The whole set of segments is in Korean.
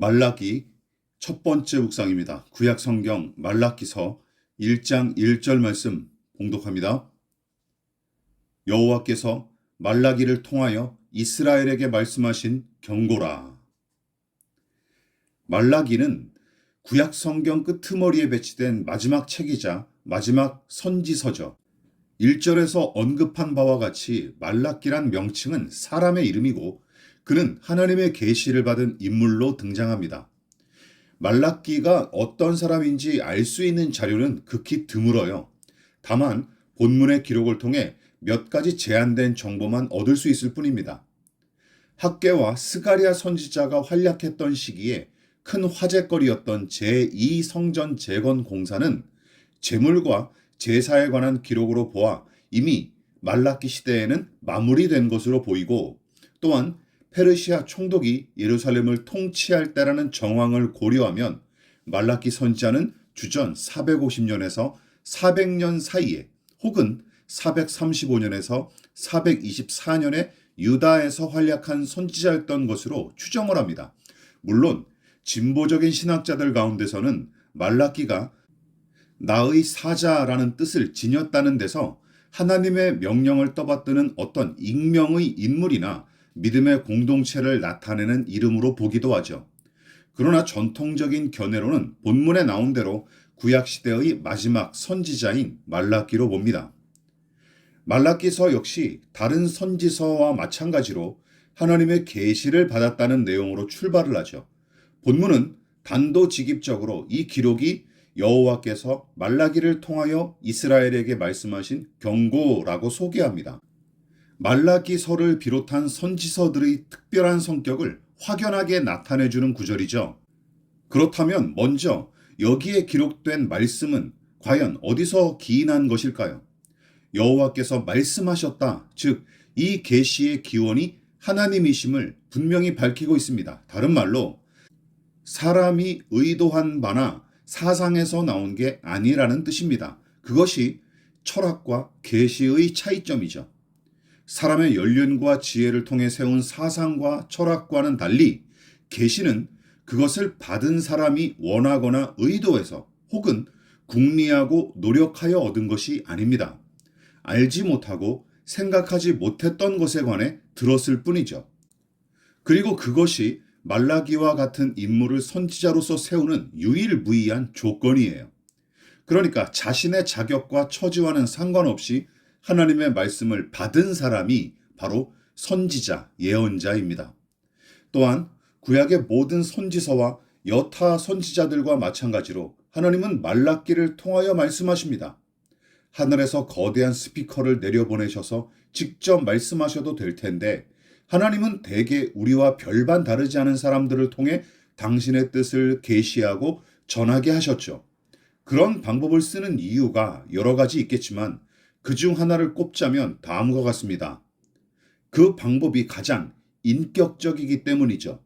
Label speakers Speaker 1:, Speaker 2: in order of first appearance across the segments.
Speaker 1: 말라기 첫 번째 묵상입니다. 구약 성경 말라기서 1장 1절 말씀 봉독합니다. 여호와께서 말라기를 통하여 이스라엘에게 말씀하신 경고라. 말라기는 구약 성경 끄트머리에 배치된 마지막 책이자 마지막 선지서죠. 1절에서 언급한 바와 같이 말라기란 명칭은 사람의 이름이고 그는 하나님의 계시를 받은 인물로 등장합니다. 말라기가 어떤 사람인지 알 수 있는 자료는 극히 드물어요. 다만 본문의 기록을 통해 몇 가지 제한된 정보만 얻을 수 있을 뿐입니다. 학개와 스가랴 선지자가 활약했던 시기에 큰 화제거리였던 제2성전 재건 공사는 제물과 제사에 관한 기록으로 보아 이미 말라기 시대에는 마무리된 것으로 보이고, 또한 페르시아 총독이 예루살렘을 통치할 때라는 정황을 고려하면 말라기 선지자는 주전 450년에서 400년 사이에 혹은 435년에서 424년에 유다에서 활약한 선지자였던 것으로 추정을 합니다. 물론 진보적인 신학자들 가운데서는 말라기가 나의 사자라는 뜻을 지녔다는 데서 하나님의 명령을 떠받드는 어떤 익명의 인물이나 믿음의 공동체를 나타내는 이름으로 보기도 하죠. 그러나 전통적인 견해로는 본문에 나온 대로 구약시대의 마지막 선지자인 말라기로 봅니다. 말라기서 역시 다른 선지서와 마찬가지로 하나님의 계시를 받았다는 내용으로 출발을 하죠. 본문은 단도직입적으로 이 기록이 여호와께서 말라기를 통하여 이스라엘에게 말씀하신 경고라고 소개합니다. 말라기서를 비롯한 선지서들의 특별한 성격을 확연하게 나타내주는 구절이죠. 그렇다면 먼저 여기에 기록된 말씀은 과연 어디서 기인한 것일까요? 여호와께서 말씀하셨다, 즉 이 계시의 기원이 하나님이심을 분명히 밝히고 있습니다. 다른 말로 사람이 의도한 바나 사상에서 나온 게 아니라는 뜻입니다. 그것이 철학과 계시의 차이점이죠. 사람의 연륜과 지혜를 통해 세운 사상과 철학과는 달리 계시는 그것을 받은 사람이 원하거나 의도해서 혹은 궁리하고 노력하여 얻은 것이 아닙니다. 알지 못하고 생각하지 못했던 것에 관해 들었을 뿐이죠. 그리고 그것이 말라기와 같은 인물을 선지자로서 세우는 유일무이한 조건이에요. 그러니까 자신의 자격과 처지와는 상관없이 하나님의 말씀을 받은 사람이 바로 선지자, 예언자입니다. 또한 구약의 모든 선지서와 여타 선지자들과 마찬가지로 하나님은 말라기를 통하여 말씀하십니다. 하늘에서 거대한 스피커를 내려보내셔서 직접 말씀하셔도 될 텐데 하나님은 대개 우리와 별반 다르지 않은 사람들을 통해 당신의 뜻을 계시하고 전하게 하셨죠. 그런 방법을 쓰는 이유가 여러 가지 있겠지만 그중 하나를 꼽자면 다음과 같습니다. 그 방법이 가장 인격적이기 때문이죠.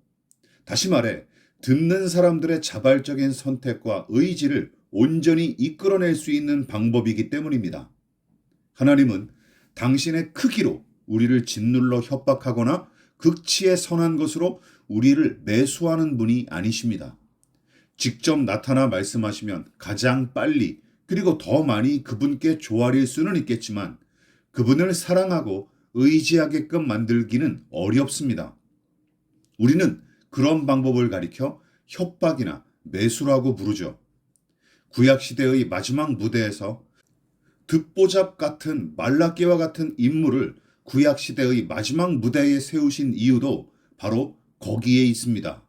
Speaker 1: 다시 말해 듣는 사람들의 자발적인 선택과 의지를 온전히 이끌어낼 수 있는 방법이기 때문입니다. 하나님은 당신의 크기로 우리를 짓눌러 협박하거나 극치에 선한 것으로 우리를 매수하는 분이 아니십니다. 직접 나타나 말씀하시면 가장 빨리 그리고 더 많이 그분께 조아릴 수는 있겠지만 그분을 사랑하고 의지하게끔 만들기는 어렵습니다. 우리는 그런 방법을 가리켜 협박이나 매수라고 부르죠. 구약시대의 마지막 무대에서 듣보잡 같은 말라기와 같은 인물을 구약시대의 마지막 무대에 세우신 이유도 바로 거기에 있습니다.